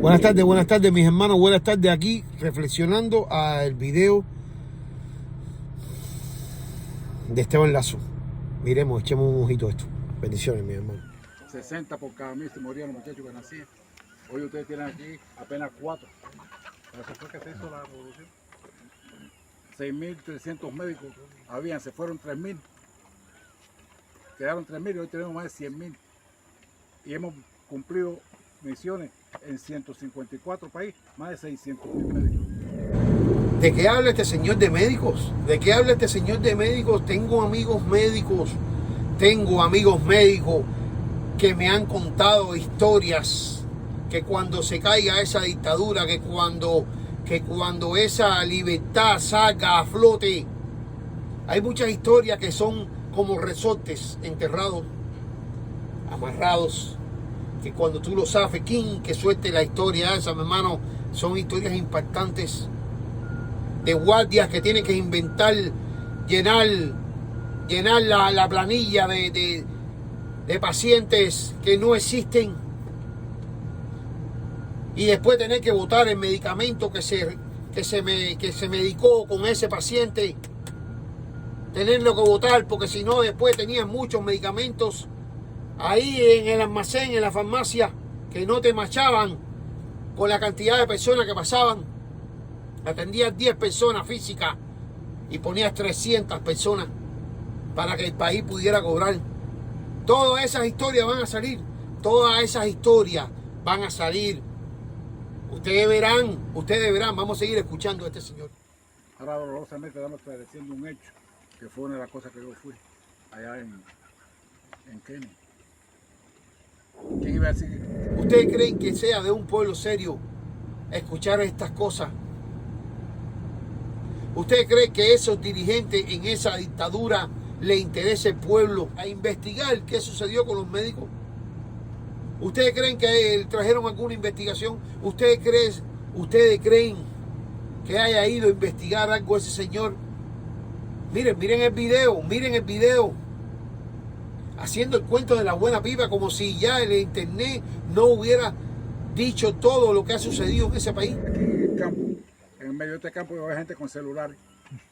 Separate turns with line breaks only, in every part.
Buenas tardes mis hermanos, buenas tardes aquí reflexionando al video de Esteban Lazo. Miremos, echemos un ojito a esto. Bendiciones mis hermanos.
60 por cada 1000 se morían los muchachos que nacían. Hoy ustedes tienen aquí apenas 4. Pero eso fue que se hizo la revolución. 6.300 médicos habían, se fueron 3.000. Quedaron 3.000 y hoy tenemos más de 100.000. Y hemos cumplido misiones en 154 países, más de 600.000 médicos.
¿De qué habla este señor de médicos? ¿De qué habla este señor de médicos? Tengo amigos médicos que me han contado historias que cuando se caiga esa dictadura, que cuando esa libertad salga a flote, hay muchas historias que son como resortes enterrados, amarrados, que cuando tú lo sabes, ¿quién que suelte la historia esa, mi hermano? Son historias impactantes de guardias que tienen que inventar, llenar la planilla de pacientes que no existen, y después tener que botar el medicamento que se medicó con ese paciente, tenerlo que botar porque si no después tenían muchos medicamentos ahí en el almacén, en la farmacia, que no te machaban con la cantidad de personas que pasaban. Atendías 10 personas físicas y ponías 300 personas para que el país pudiera cobrar. Todas esas historias van a salir. Todas esas historias van a salir. Ustedes verán. Vamos a seguir escuchando a este señor.
Ahora dolorosamente estamos agradeciendo un hecho, que fue una de las cosas que yo fui allá en Kenia. ¿Quién iba a decir?
¿Ustedes creen que sea de un pueblo serio escuchar estas cosas? ¿Ustedes creen que esos dirigentes en esa dictadura le interesa el pueblo a investigar qué sucedió con los médicos? ¿Ustedes creen que trajeron alguna investigación? ¿Ustedes creen que haya ido a investigar algo ese señor? Miren el video. Haciendo el cuento de la buena pipa, como si ya el internet no hubiera dicho todo lo que ha sucedido en ese país.
Aquí en el campo, en medio de este campo, hay gente con celulares.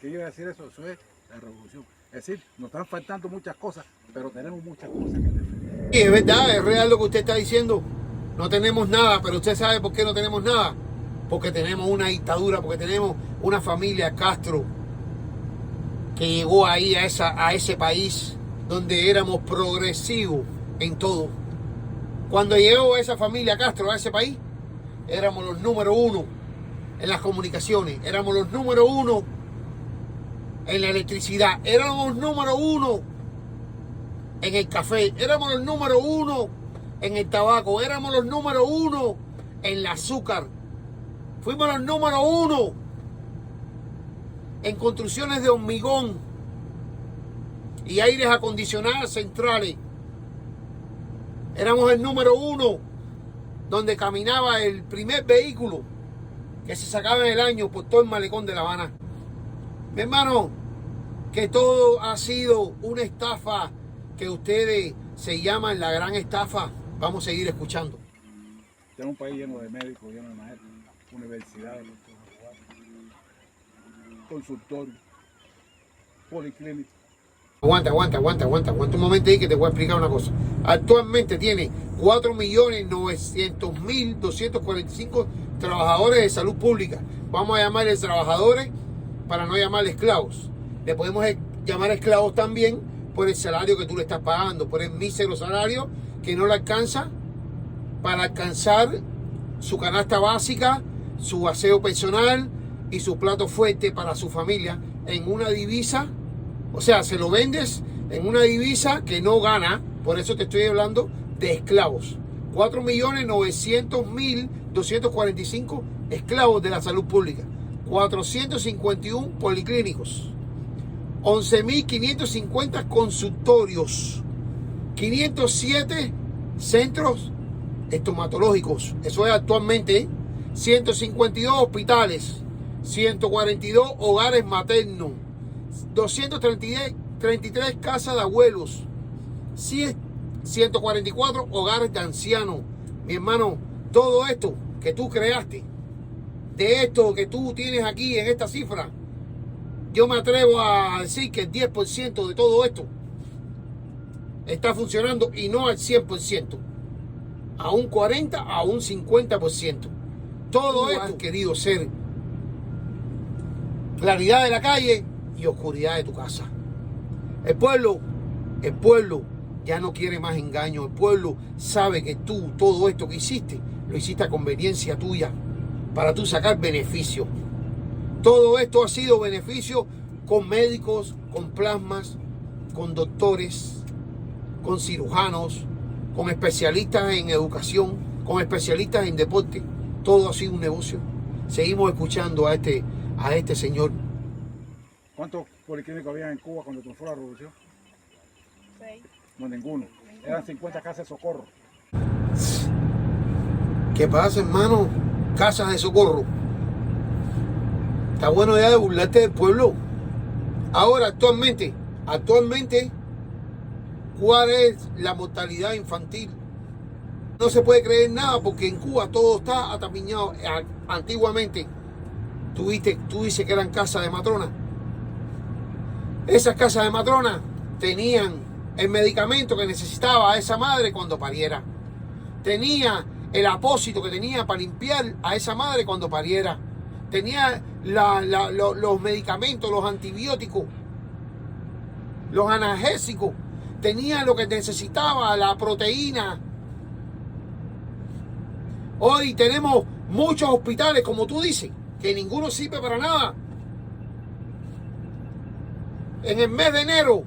¿Qué iba a decir eso? Eso es la revolución. Es decir, nos están faltando muchas cosas, pero tenemos muchas cosas que defender.
Y es verdad, es real lo que usted está diciendo. No tenemos nada, pero usted sabe por qué no tenemos nada. Porque tenemos una dictadura, porque tenemos una familia Castro que llegó ahí a ese país donde éramos progresivos en todo. Cuando llegó esa familia Castro a ese país, éramos los número 1 en las comunicaciones, éramos los número 1 en la electricidad, éramos los número 1 en el café, éramos los número 1 en el tabaco, éramos los número 1 en el azúcar, fuimos los número 1 en construcciones de hormigón y aires acondicionados centrales. Éramos el número 1 donde caminaba el primer vehículo que se sacaba en el año por todo el malecón de La Habana. Mi hermano, que todo ha sido una estafa que ustedes se llaman la gran estafa. Vamos a seguir escuchando.
Tenemos un país lleno de médicos, lleno de maestros, universidades, consultorios, policlínicas.
Aguanta un momento ahí que te voy a explicar una cosa. Actualmente tiene 4.900.245 trabajadores de salud pública. Vamos a llamarles trabajadores para no llamarles esclavos. Le podemos llamar esclavos también por el salario que tú le estás pagando, por el mísero salario que no le alcanza para alcanzar su canasta básica, su aseo personal y su plato fuerte para su familia en una divisa. O sea, se lo vendes en una divisa que no gana. Por eso te estoy hablando de esclavos. 4.900.245 esclavos de la salud pública. 451 policlínicos. 11.550 consultorios. 507 centros estomatológicos. Eso es actualmente. 152 hospitales. 142 hogares maternos. 233 casas de abuelos, 144 hogares de ancianos. Mi hermano, todo esto que tú creaste, de esto que tú tienes aquí en esta cifra, yo me atrevo a decir que el 10% de todo esto está funcionando y no al 100%, a un 40%, a un 50%. Todo esto ha querido ser claridad de la calle y oscuridad de tu casa. El pueblo ya no quiere más engaño. El pueblo sabe que tú, todo esto que hiciste, lo hiciste a conveniencia tuya, para tú sacar beneficio. Todo esto ha sido beneficio con médicos, con plasmas, con doctores, con cirujanos, con especialistas en educación, con especialistas en deporte. Todo ha sido un negocio. Seguimos escuchando a este señor.
¿Cuántos policlínicos había en Cuba cuando triunfó la revolución?
6.
No, ninguno. Eran 50 casas de socorro.
¿Qué pasa, hermano? Casas de socorro. Está bueno ya de burlarte del pueblo. Ahora, actualmente, ¿cuál es la mortalidad infantil? No se puede creer nada porque en Cuba todo está atapiñado. Antiguamente, tú dices que eran casas de matrona. Esas casas de matrona tenían el medicamento que necesitaba esa madre cuando pariera. Tenía el apósito que tenía para limpiar a esa madre cuando pariera. Tenía los medicamentos, los antibióticos, los analgésicos. Tenía lo que necesitaba, la proteína. Hoy tenemos muchos hospitales, como tú dices, que ninguno sirve para nada. En el mes de enero,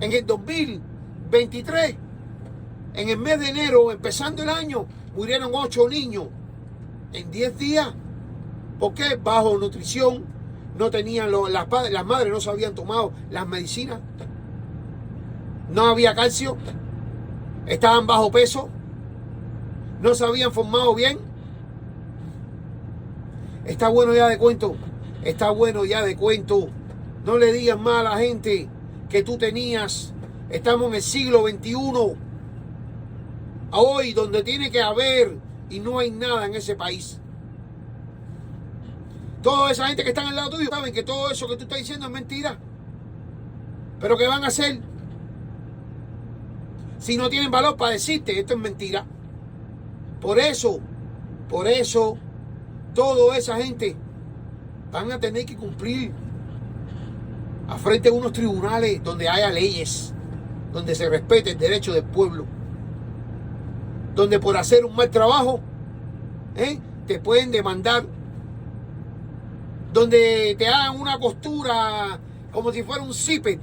en el 2023, en el mes de enero, empezando el año, murieron 8 niños en 10 días. ¿Por qué? Bajo nutrición, no tenían las madres no se habían tomado las medicinas, no había calcio, estaban bajo peso, no se habían formado bien. Está bueno ya de cuento, está bueno ya de cuento. No le digas más a la gente que tú tenías. Estamos en el siglo XXI. Hoy, donde tiene que haber y no hay nada en ese país. Toda esa gente que está al lado tuyo saben que todo eso que tú estás diciendo es mentira. Pero ¿qué van a hacer si no tienen valor para decirte esto es mentira? Por eso, toda esa gente van a tener que cumplir a frente a unos tribunales donde haya leyes, donde se respete el derecho del pueblo, donde por hacer un mal trabajo te pueden demandar, donde te hagan una costura como si fuera un zipper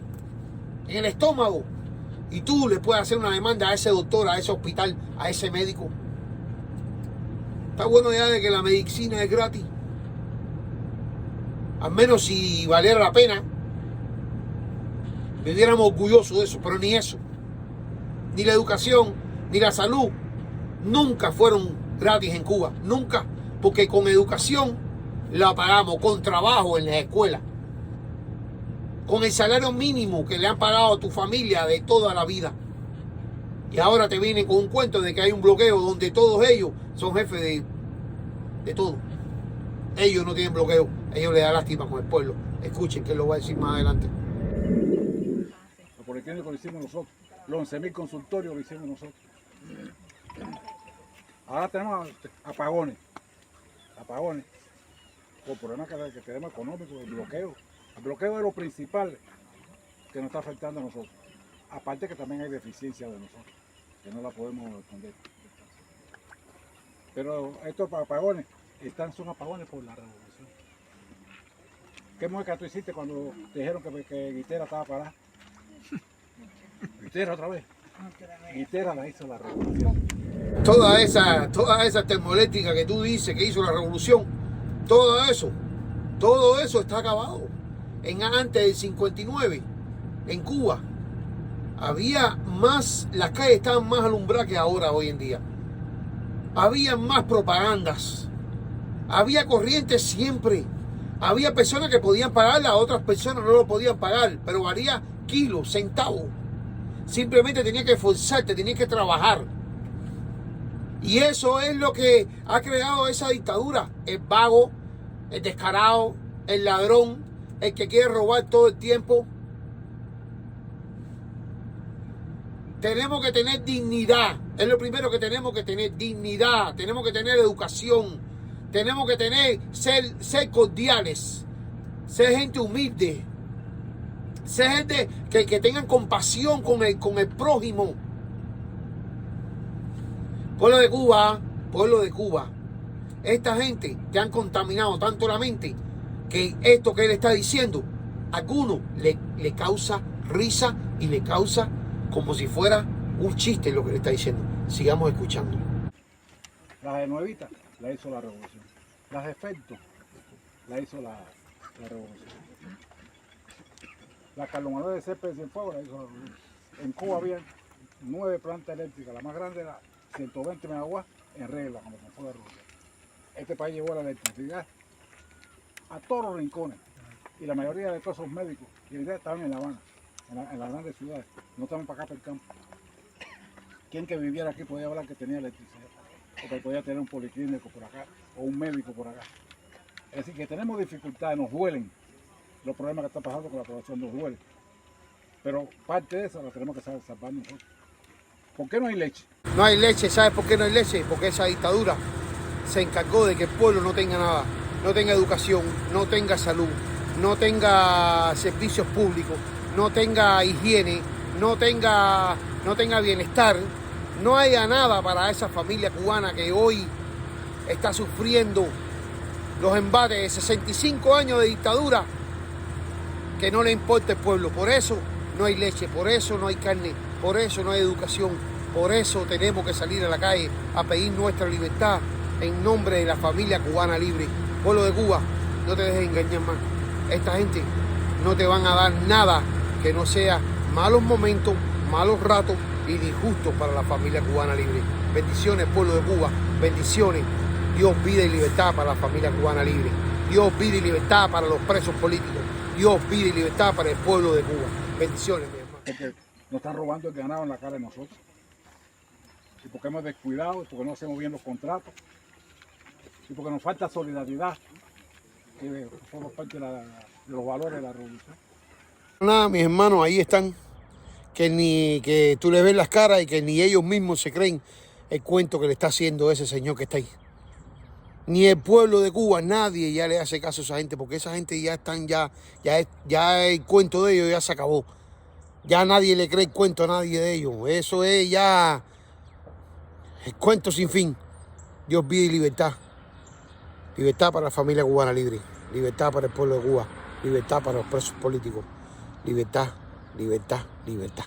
en el estómago y tú le puedes hacer una demanda a ese doctor, a ese hospital, a ese médico. Está bueno ya de que la medicina es gratis. Al menos si valiera la pena, viviéramos orgullosos de eso, pero ni eso. Ni la educación, ni la salud, nunca fueron gratis en Cuba. Nunca. Porque con educación la pagamos, con trabajo en la escuela, con el salario mínimo que le han pagado a tu familia de toda la vida. Y ahora te vienen con un cuento de que hay un bloqueo donde todos ellos son jefes de todo. Ellos no tienen bloqueo, ellos le dan lástima con el pueblo. Escuchen que lo voy a decir más adelante.
Los policlínicos lo hicimos nosotros. Los 11.000 consultorios lo hicimos nosotros. Ahora tenemos apagones. Por problemas que tenemos económicos, el bloqueo. El bloqueo es lo principal que nos está afectando a nosotros. Aparte que también hay deficiencia de nosotros, que no la podemos esconder. Pero estos apagones son apagones por la revolución. ¿Qué mueca tú hiciste cuando te dijeron que Guitera estaba parada? Guitera otra vez. Guitera la hizo la revolución.
Toda esa termoeléctrica que tú dices que hizo la revolución, todo eso está acabado. Antes del 59, en Cuba, las calles estaban más alumbradas que ahora, hoy en día. Había más propagandas, había corrientes siempre, había personas que podían pagarla, otras personas no lo podían pagar, pero valía kilos, centavos. Simplemente tenías que esforzarte, tenías que trabajar. Y eso es lo que ha creado esa dictadura. El vago, el descarado, el ladrón, el que quiere robar todo el tiempo. Tenemos que tener dignidad. Es lo primero que tenemos que tener, dignidad. Tenemos que tener educación. Tenemos que tener, ser cordiales. Ser gente humilde. Ser gente que tengan compasión con el prójimo. Pueblo de Cuba, esta gente te han contaminado tanto la mente que esto que él está diciendo, a algunos le causa risa y le causa como si fuera un chiste lo que le está diciendo. Sigamos escuchando.
Las de Nuevita la hizo la revolución. Las de Efecto la hizo la revolución. La Carlos Manuel de Céspedes Cienfuegos la hizo la revolución. En Cuba había 9 plantas eléctricas, la más grande era 120 megawatts en regla cuando se fue la revolución. Este país llevó la electricidad a todos los rincones y la mayoría de todos esos médicos y estaban en La Habana, en las grandes ciudades, no estaban para acá, para el campo. Quien que viviera aquí podía hablar que tenía electricidad, o que podía tener un policlínico por acá o un médico por acá. Es decir, que tenemos dificultades, nos duelen los problemas que están pasando con la población, nos duele. Pero parte de eso la tenemos que salvar nosotros. ¿Por qué no hay leche?
No hay leche, ¿sabes por qué no hay leche? Porque esa dictadura se encargó de que el pueblo no tenga nada, no tenga educación, no tenga salud, no tenga servicios públicos, no tenga higiene, no tenga bienestar, no haya nada para esa familia cubana que hoy está sufriendo los embates de 65 años de dictadura, que no le importa el pueblo. Por eso no hay leche, por eso no hay carne, por eso no hay educación, por eso tenemos que salir a la calle a pedir nuestra libertad en nombre de la familia cubana libre. Pueblo de Cuba, no te dejes engañar más. Esta gente no te van a dar nada que no sea malos momentos, malos ratos y disgustos para la familia cubana libre. Bendiciones, pueblo de Cuba, bendiciones. Dios vida y libertad para la familia cubana libre. Dios vida y libertad para los presos políticos. Dios vida y libertad para el pueblo de Cuba. Bendiciones, mi hermano.
Porque nos están robando el ganado en la cara de nosotros. Y porque hemos descuidado, y porque no hacemos bien los contratos. Y porque nos falta solidaridad, que somos parte de los valores de la revolución.
Nada, mis hermanos, ahí están, que tú le ves las caras y que ni ellos mismos se creen el cuento que le está haciendo ese señor que está ahí. Ni el pueblo de Cuba, nadie ya le hace caso a esa gente, porque esa gente ya están, ya el cuento de ellos ya se acabó. Ya nadie le cree el cuento a nadie de ellos. Eso es ya el cuento sin fin. Dios vida y libertad. Libertad para la familia cubana libre. Libertad para el pueblo de Cuba. Libertad para los presos políticos. Libertad, libertad, libertad.